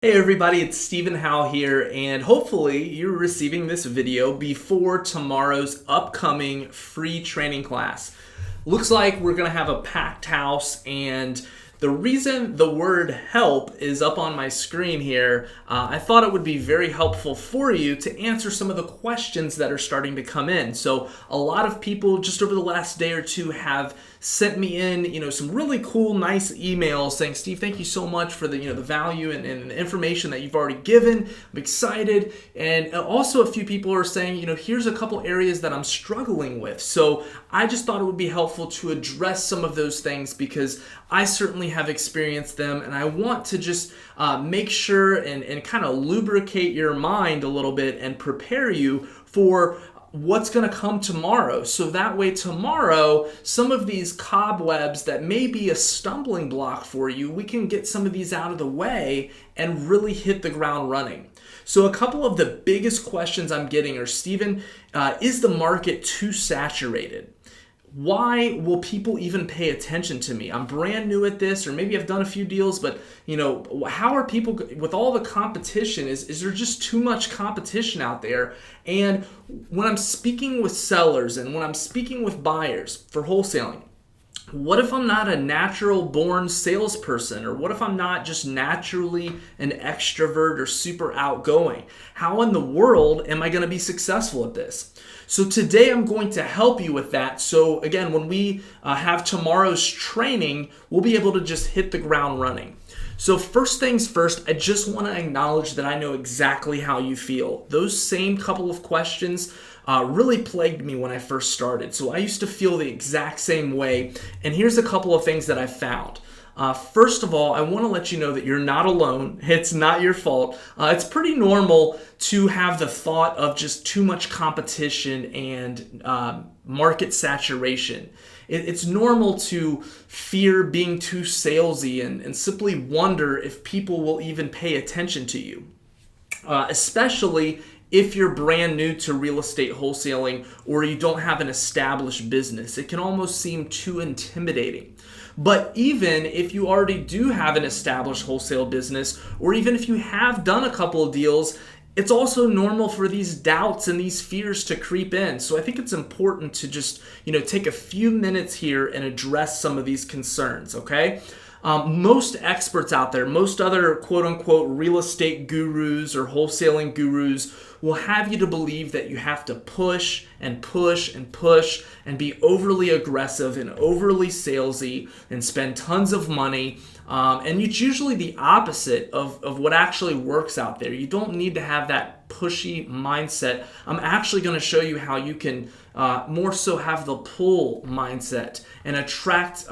Hey everybody, it's Stephen Howell here, and hopefully you're receiving this video before tomorrow's upcoming free training class. Looks like we're gonna have a packed house, and the reason the word help is up on my screen here, I thought it would be very helpful for you to answer some of the questions that are starting to come in. So a lot of people just over the last day or two have sent me in, some really cool, nice emails saying, Steve, thank you so much for the value and the information that you've already given. I'm excited. And also a few people are saying, here's a couple areas that I'm struggling with. So I just thought it would be helpful to address some of those things because I certainly have experienced them, and I want to just make sure and kind of lubricate your mind a little bit and prepare you for what's going to come tomorrow. So that way tomorrow, some of these cobwebs that may be a stumbling block for you, we can get some of these out of the way and really hit the ground running. So a couple of the biggest questions I'm getting are, Stephen, is the market too saturated? Why will people even pay attention to me? I'm brand new at this, or maybe I've done a few deals, but how are people, with all the competition, is there just too much competition out there? And when I'm speaking with sellers and when I'm speaking with buyers for wholesaling, what if I'm not a natural born salesperson? Or what if I'm not just naturally an extrovert or super outgoing? How in the world am I going to be successful at this? So today I'm going to help you with that. So again, when we have tomorrow's training, we'll be able to just hit the ground running. So first things first, I just want to acknowledge that I know exactly how you feel. Those same couple of questions really plagued me when I first started. So I used to feel the exact same way. And here's a couple of things that I found. First of all, I want to let you know that you're not alone. It's not your fault. It's pretty normal to have the thought of just too much competition and market saturation. It's normal to fear being too salesy and simply wonder if people will even pay attention to you, especially if you're brand new to real estate wholesaling or you don't have an established business. It can almost seem too intimidating. But even if you already do have an established wholesale business, or even if you have done a couple of deals, it's also normal for these doubts and these fears to creep in. So I think it's important to just, take a few minutes here and address some of these concerns, okay? Most experts out there, most other quote-unquote real estate gurus or wholesaling gurus will have you to believe that you have to push and push and push and be overly aggressive and overly salesy and spend tons of money. And it's usually the opposite of what actually works out there. You don't need to have that pushy mindset. I'm actually going to show you how you can more so have the pull mindset and attract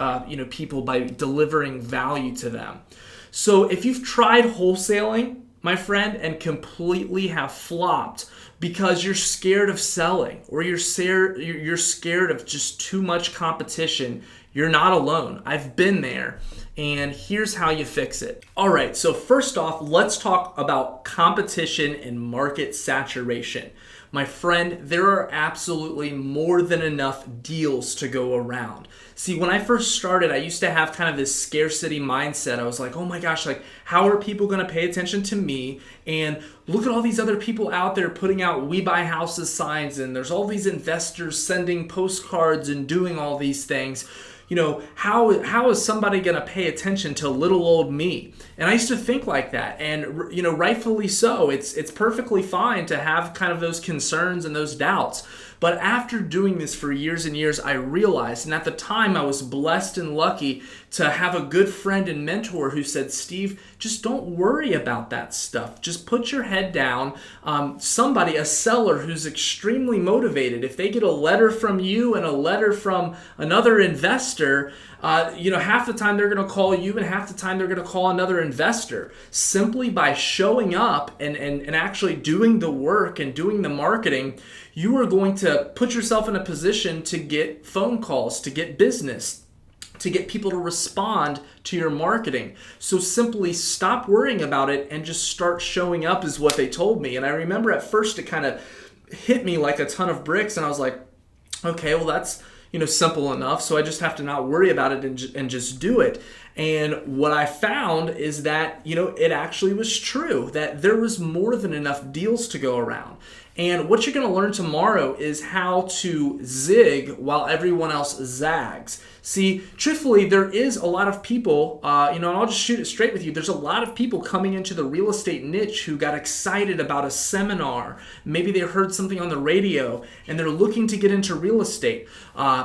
people by delivering value to them. So if you've tried wholesaling, my friend, and completely have flopped because you're scared of selling or you're scared of just too much competition, you're not alone. I've been there, and here's how you fix it. All right, so first off, let's talk about competition and market saturation. My friend, there are absolutely more than enough deals to go around. See, when I first started, I used to have kind of this scarcity mindset. I was like, oh my gosh, how are people going to pay attention to me? And look at all these other people out there putting out "We Buy Houses" signs, and there's all these investors sending postcards and doing all these things. How is somebody going to pay attention to little old me? And I used to think like that, and rightfully so. It's perfectly fine to have kind of those concerns and those doubts. But after doing this for years and years, I realized, and at the time I was blessed and lucky to have a good friend and mentor who said, Steve, just don't worry about that stuff. Just put your head down. A seller who's extremely motivated, if they get a letter from you and a letter from another investor, half the time they're going to call you and half the time they're going to call another investor. Simply by showing up and actually doing the work and doing the marketing, you are going to put yourself in a position to get phone calls, to get business, to get people to respond to your marketing. So simply stop worrying about it and just start showing up is what they told me. And I remember at first it kind of hit me like a ton of bricks, and I was like, okay, well that's simple enough. So I just have to not worry about it and just do it. And what I found is that, it actually was true, that there was more than enough deals to go around. And what you're going to learn tomorrow is how to zig while everyone else zags. See, truthfully, there is a lot of people, and I'll just shoot it straight with you. There's a lot of people coming into the real estate niche who got excited about a seminar. Maybe they heard something on the radio and they're looking to get into real estate.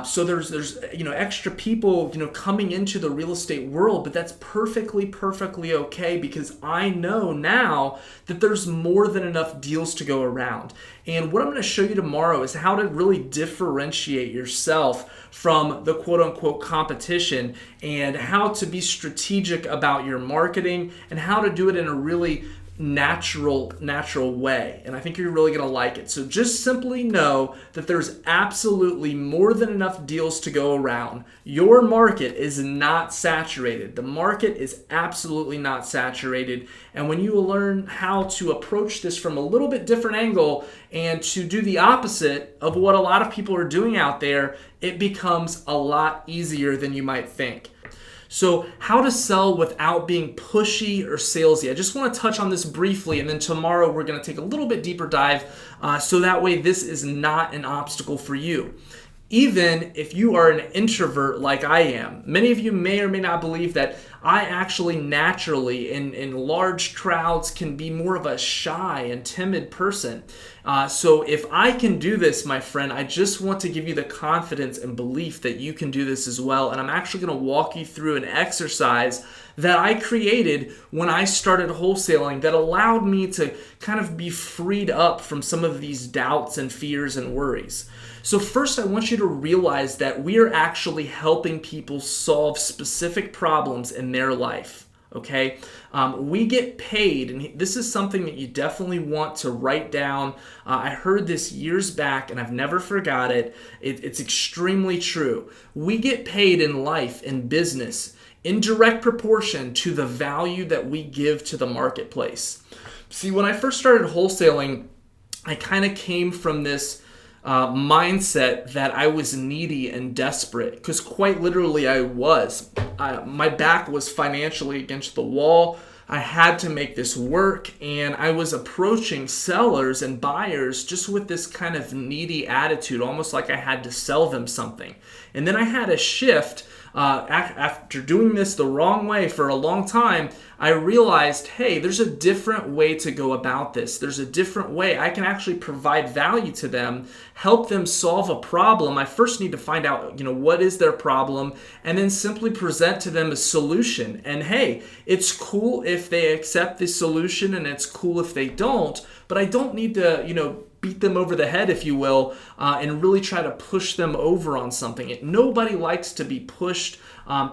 So there's extra people, coming into the real estate world, but that's perfectly okay, because I know now that there's more than enough deals to go around. And what I'm going to show you tomorrow is how to really differentiate yourself from the quote-unquote competition, and how to be strategic about your marketing, and how to do it in a really natural way. And I think you're really going to like it. So just simply know that there's absolutely more than enough deals to go around. Your market is not saturated. The market is absolutely not saturated. And when you learn how to approach this from a little bit different angle and to do the opposite of what a lot of people are doing out there, it becomes a lot easier than you might think. So how to sell without being pushy or salesy. I just want to touch on this briefly, and then tomorrow we're going to take a little bit deeper dive so that way this is not an obstacle for you. Even if you are an introvert like I am, many of you may or may not believe that I actually naturally in large crowds can be more of a shy and timid person. So if I can do this, my friend, I just want to give you the confidence and belief that you can do this as well. And I'm actually going to walk you through an exercise that I created when I started wholesaling that allowed me to kind of be freed up from some of these doubts and fears and worries. So first, I want you to realize that we are actually helping people solve specific problems in their life. Okay, we get paid, and this is something that you definitely want to write down. I heard this years back, and I've never forgot it. It's extremely true. We get paid in life, in business, in direct proportion to the value that we give to the marketplace. See, when I first started wholesaling, I kind of came from this mindset that I was needy and desperate, because quite literally I was. My back was financially against the wall. I had to make this work, and I was approaching sellers and buyers just with this kind of needy attitude, almost like I had to sell them something. And then I had a shift. After doing this the wrong way for a long time, I realized, hey, there's a different way to go about this. There's a different way. I can actually provide value to them, help them solve a problem. I first need to find out, what is their problem, and then simply present to them a solution. And hey, it's cool if they accept the solution, and it's cool if they don't, but I don't need to, beat them over the head, if you will, and really try to push them over on something. Nobody likes to be pushed.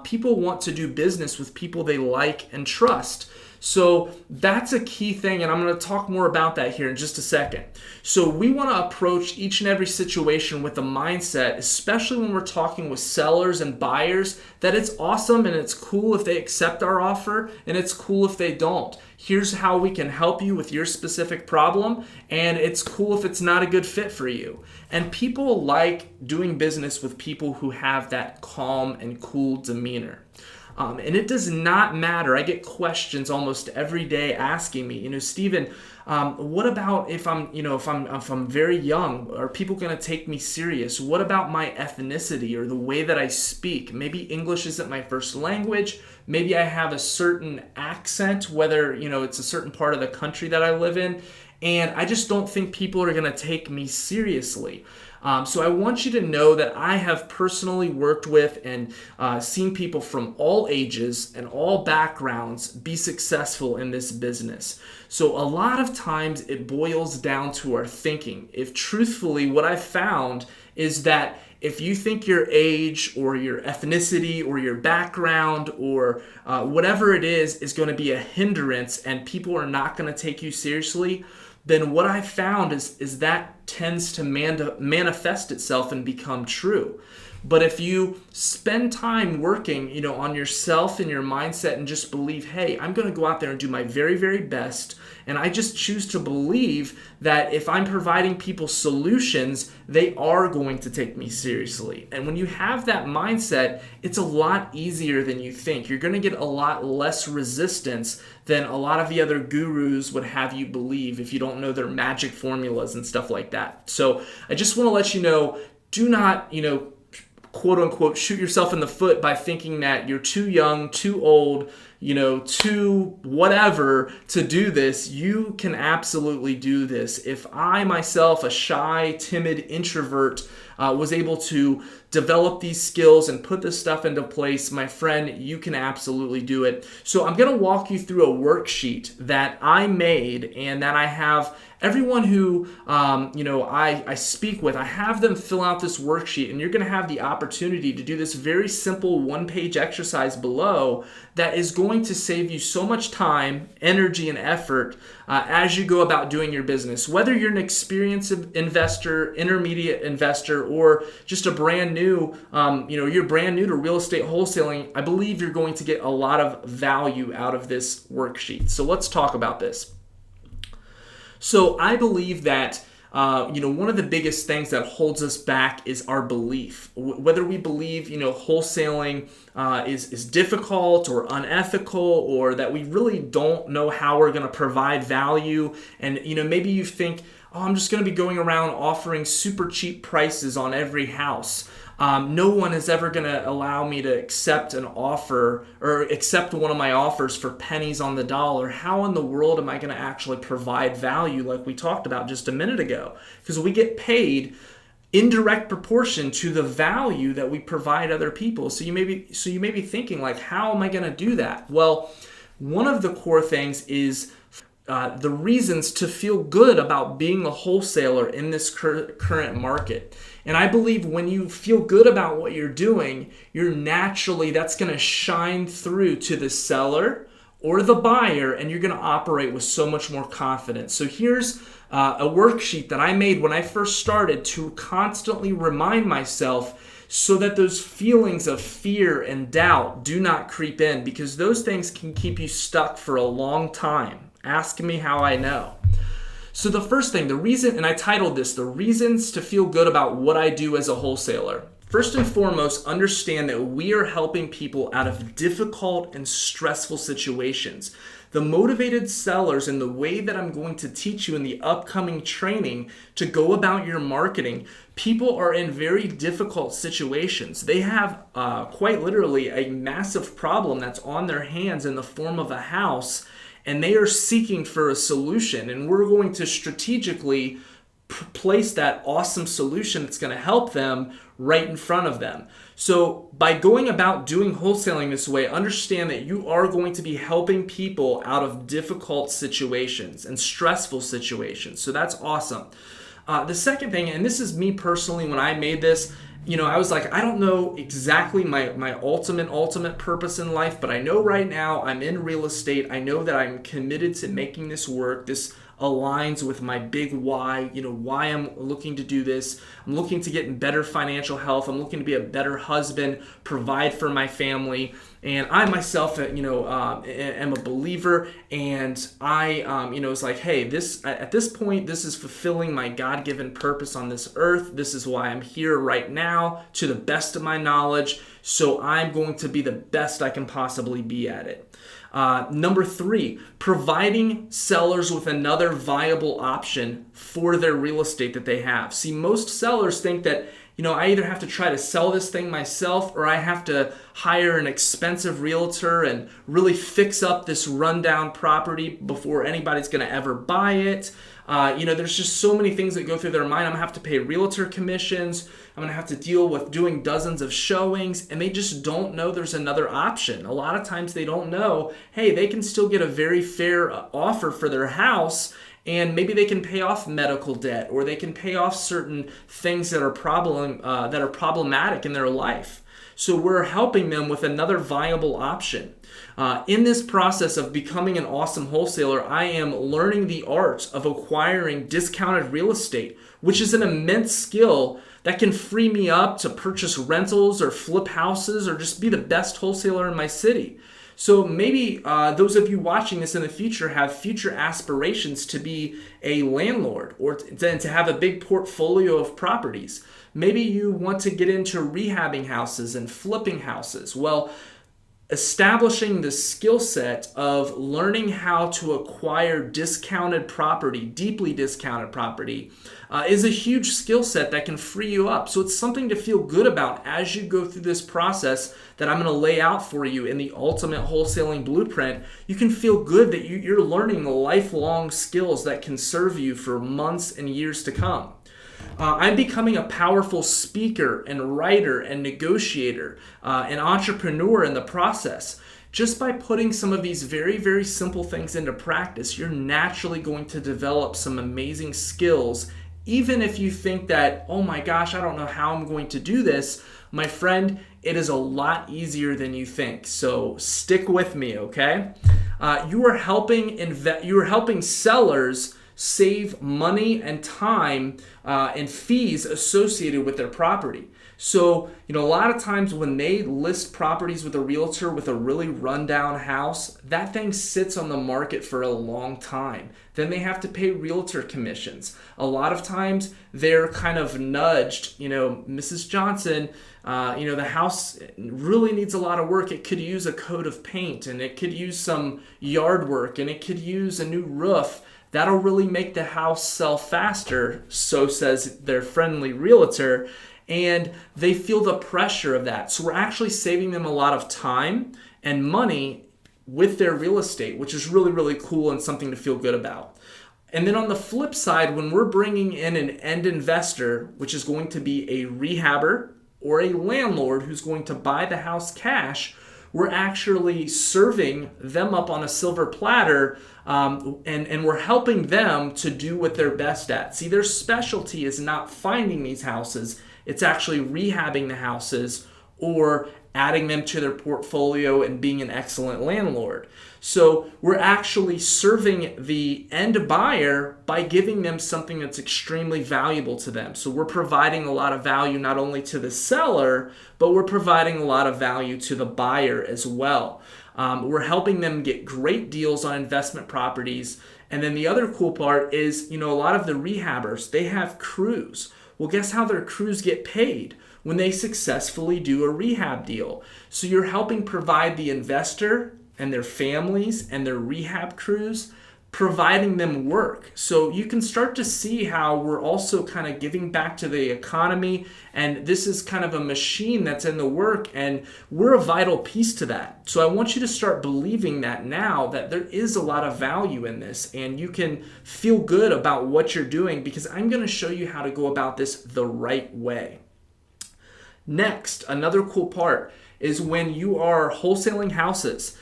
People want to do business with people they like and trust. So that's a key thing, and I'm going to talk more about that here in just a second. So we want to approach each and every situation with a mindset, especially when we're talking with sellers and buyers, that it's awesome and it's cool if they accept our offer, and it's cool if they don't. Here's how we can help you with your specific problem, and it's cool if it's not a good fit for you. And people like doing business with people who have that calm and cool demeanor. And it does not matter. I get questions almost every day asking me, Stephen, what about if I'm very young? Are people going to take me serious? What about my ethnicity or the way that I speak? Maybe English isn't my first language. Maybe I have a certain accent, whether, it's a certain part of the country that I live in. And I just don't think people are going to take me seriously. So I want you to know that I have personally worked with and seen people from all ages and all backgrounds be successful in this business. So a lot of times it boils down to our thinking. If truthfully, what I've found is that if you think your age or your ethnicity or your background or whatever it is going to be a hindrance and people are not going to take you seriously, then what I found is that tends to manifest itself and become true. But if you spend time working, on yourself and your mindset and just believe, hey, I'm going to go out there and do my very, very best. And I just choose to believe that if I'm providing people solutions, they are going to take me seriously. And when you have that mindset, it's a lot easier than you think. You're going to get a lot less resistance than a lot of the other gurus would have you believe if you don't know their magic formulas and stuff like that. So I just want to let you know, do not, quote unquote, shoot yourself in the foot by thinking that you're too young, too old, too whatever to do this. You can absolutely do this. If I myself, a shy, timid introvert, was able to develop these skills and put this stuff into place, my friend, you can absolutely do it. So I'm going to walk you through a worksheet that I made and that I have everyone who I speak with, I have them fill out this worksheet, and you're going to have the opportunity to do this very simple one-page exercise below that is going to save you so much time, energy, and effort as you go about doing your business. Whether you're an experienced investor, intermediate investor, or just a brand new, you're brand new to real estate wholesaling, I believe you're going to get a lot of value out of this worksheet. So let's talk about this. So I believe that one of the biggest things that holds us back is our belief. Whether we believe, wholesaling is difficult or unethical, or that we really don't know how we're going to provide value. And, maybe you think, oh, I'm just going to be going around offering super cheap prices on every house. No one is ever going to allow me to accept an offer or accept one of my offers for pennies on the dollar. How in the world am I going to actually provide value like we talked about just a minute ago? Because we get paid in direct proportion to the value that we provide other people. So you may be thinking, like, how am I going to do that? Well, one of the core things is the reasons to feel good about being a wholesaler in this current market. And I believe when you feel good about what you're doing, that's going to shine through to the seller or the buyer, and you're going to operate with so much more confidence. So here's a worksheet that I made when I first started to constantly remind myself, so that those feelings of fear and doubt do not creep in, because those things can keep you stuck for a long time. Ask me how I know. So the first thing, the reason, and I titled this, The Reasons to Feel Good About What I Do as a Wholesaler. First and foremost, understand that we are helping people out of difficult and stressful situations. The motivated sellers, and the way that I'm going to teach you in the upcoming training to go about your marketing, people are in very difficult situations. They have quite literally a massive problem that's on their hands in the form of a house, and they are seeking for a solution. And we're going to strategically place that awesome solution that's going to help them right in front of them. So by going about doing wholesaling this way, understand that you are going to be helping people out of difficult situations and stressful situations. So that's awesome. The second thing, and this is me personally, when I made this, I was like, I don't know exactly my ultimate purpose in life, but I know right now I'm in real estate. I know that I'm committed to making this work. This aligns with my big why, why I'm looking to do this. I'm looking to get in better financial health. I'm looking to be a better husband, provide for my family. And I myself, am a believer, and I, it's like, hey, at this point, this is fulfilling my God-given purpose on this earth. This is why I'm here right now, to the best of my knowledge. So I'm going to be the best I can possibly be at it. Number 3, providing sellers with another viable option for their real estate that they have. See, most sellers think that, I either have to try to sell this thing myself, or I have to hire an expensive realtor and really fix up this rundown property before anybody's going to ever buy it. There's just so many things that go through their mind. I'm going to have to pay realtor commissions. I'm going to have to deal with doing dozens of showings, and they just don't know there's another option. A lot of times they don't know, hey, they can still get a very fair offer for their house, and maybe they can pay off medical debt, or they can pay off certain things that are problematic in their life. So we're helping them with another viable option. In this process of becoming an awesome wholesaler, I am learning the art of acquiring discounted real estate, which is an immense skill that can free me up to purchase rentals or flip houses or just be the best wholesaler in my city. So maybe those of you watching this in the future have future aspirations to be a landlord or to have a big portfolio of properties. Maybe you want to get into rehabbing houses and flipping houses. Well, establishing the skill set of learning how to acquire discounted property, deeply discounted property, is a huge skill set that can free you up. So it's something to feel good about as you go through this process that I'm going to lay out for you in the Ultimate Wholesaling Blueprint. You can feel good that you're learning lifelong skills that can serve you for months and years to come. I'm becoming a powerful speaker and writer and negotiator, an entrepreneur in the process. Just by putting some of these very, very simple things into practice, you're naturally going to develop some amazing skills. Even if you think that, oh my gosh, I don't know how I'm going to do this, my friend, it is a lot easier than you think. So stick with me, okay? You are helping sellers save money and time and fees associated with their property. So, a lot of times when they list properties with a realtor with a really rundown house, that thing sits on the market for a long time. Then they have to pay realtor commissions. A lot of times they're kind of nudged, Mrs. Johnson, the house really needs a lot of work. It could use a coat of paint, and it could use some yard work, and it could use a new roof. That'll really make the house sell faster, so says their friendly realtor, and they feel the pressure of that. So we're actually saving them a lot of time and money with their real estate, which is really, really cool and something to feel good about. And then on the flip side, when we're bringing in an end investor, which is going to be a rehabber or a landlord who's going to buy the house cash, we're actually serving them up on a silver platter, and we're helping them to do what they're best at. See, their specialty is not finding these houses. It's actually rehabbing the houses or adding them to their portfolio and being an excellent landlord. So we're actually serving the end buyer by giving them something that's extremely valuable to them. So we're providing a lot of value not only to the seller, but we're providing a lot of value to the buyer as well. We're helping them get great deals on investment properties. And then the other cool part is, a lot of the rehabbers, they have crews. Well, guess how their crews get paid? When they successfully do a rehab deal. So you're helping provide the investor and their families and their rehab crews, providing them work. So you can start to see how we're also kind of giving back to the economy, and this is kind of a machine that's in the work, and we're a vital piece to that. So I want you to start believing that now, that there is a lot of value in this, and you can feel good about what you're doing, because I'm going to show you how to go about this the right way. Next, another cool part is when you are wholesaling houses,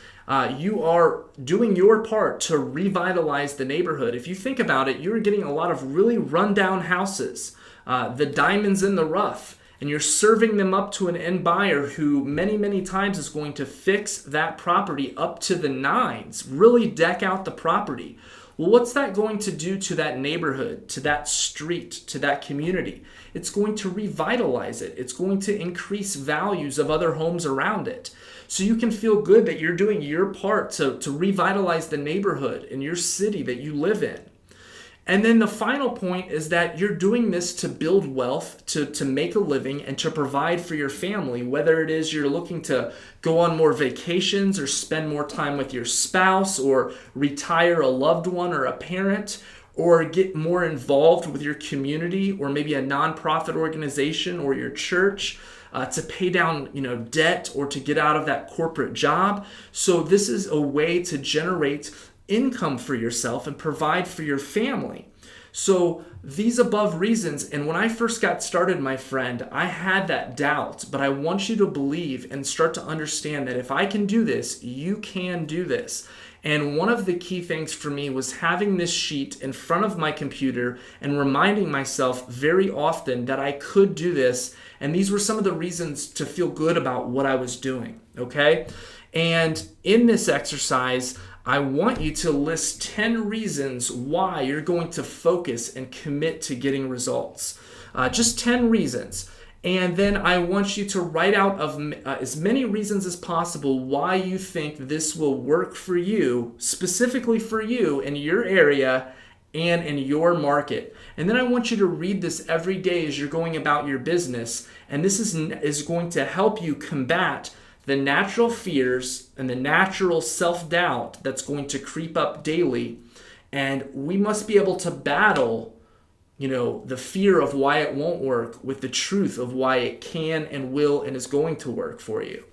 you are doing your part to revitalize the neighborhood. If you think about it, you're getting a lot of really rundown houses, the diamonds in the rough, and you're serving them up to an end buyer who many, many times is going to fix that property up to the nines, really deck out the property. Well, what's that going to do to that neighborhood, to that street, to that community? It's going to revitalize it. It's going to increase values of other homes around it. So you can feel good that you're doing your part to revitalize the neighborhood in your city that you live in. And then the final point is that you're doing this to build wealth, to make a living, and to provide for your family, whether it is you're looking to go on more vacations or spend more time with your spouse or retire a loved one or a parent, or get more involved with your community or maybe a nonprofit organization or your church, to pay down debt or to get out of that corporate job. So this is a way to generate income for yourself and provide for your family. So these above reasons, and when I first got started, my friend, I had that doubt, but I want you to believe and start to understand that if I can do this, you can do this. And one of the key things for me was having this sheet in front of my computer and reminding myself very often that I could do this. And these were some of the reasons to feel good about what I was doing, okay? And in this exercise, I want you to list 10 reasons why you're going to focus and commit to getting results. Just 10 reasons. And then I want you to write out as many reasons as possible why you think this will work for you, specifically for you in your area and in your market. And then I want you to read this every day as you're going about your business. And this is going to help you combat the natural fears and the natural self-doubt that's going to creep up daily. And we must be able to battle the fear of why it won't work with the truth of why it can and will and is going to work for you.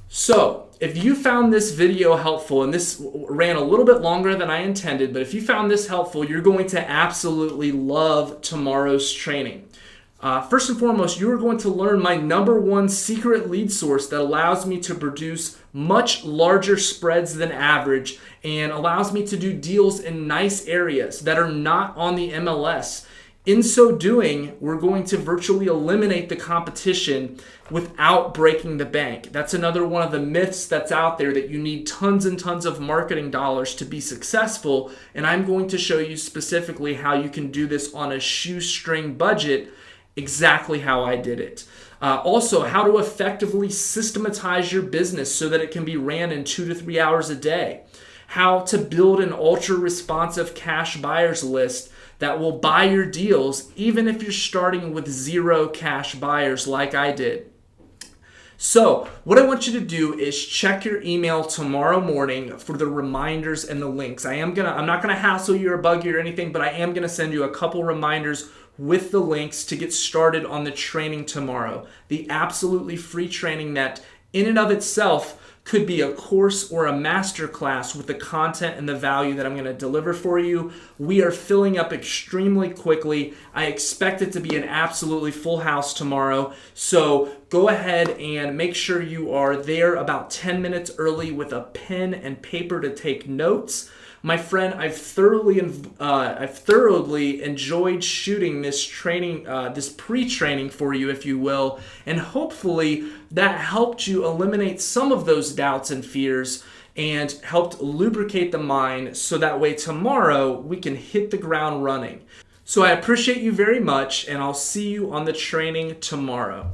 So if you found this video helpful, and this ran a little bit longer than I intended, but if you found this helpful, you're going to absolutely love tomorrow's training. First and foremost, you are going to learn my #1 secret lead source that allows me to produce much larger spreads than average and allows me to do deals in nice areas that are not on the MLS. In so doing, we're going to virtually eliminate the competition without breaking the bank. That's another one of the myths that's out there, that you need tons and tons of marketing dollars to be successful. And I'm going to show you specifically how you can do this on a shoestring budget, exactly how I did it. Also, how to effectively systematize your business so that it can be ran in 2 to 3 hours a day. How to build an ultra-responsive cash buyers list that will buy your deals even if you're starting with 0 cash buyers like I did. So what I want you to do is check your email tomorrow morning for the reminders and the links. I'm not gonna hassle you or bug you or anything, but I am gonna send you a couple reminders with the links to get started on the training tomorrow. The absolutely free training that in and of itself could be a course or a master class with the content and the value that I'm going to deliver for you. We are filling up extremely quickly. I expect it to be an absolutely full house tomorrow. So go ahead and make sure you are there about 10 minutes early with a pen and paper to take notes. My friend, I've thoroughly enjoyed shooting this training, this pre-training for you, if you will, and hopefully that helped you eliminate some of those doubts and fears and helped lubricate the mind so that way tomorrow we can hit the ground running. So I appreciate you very much, and I'll see you on the training tomorrow.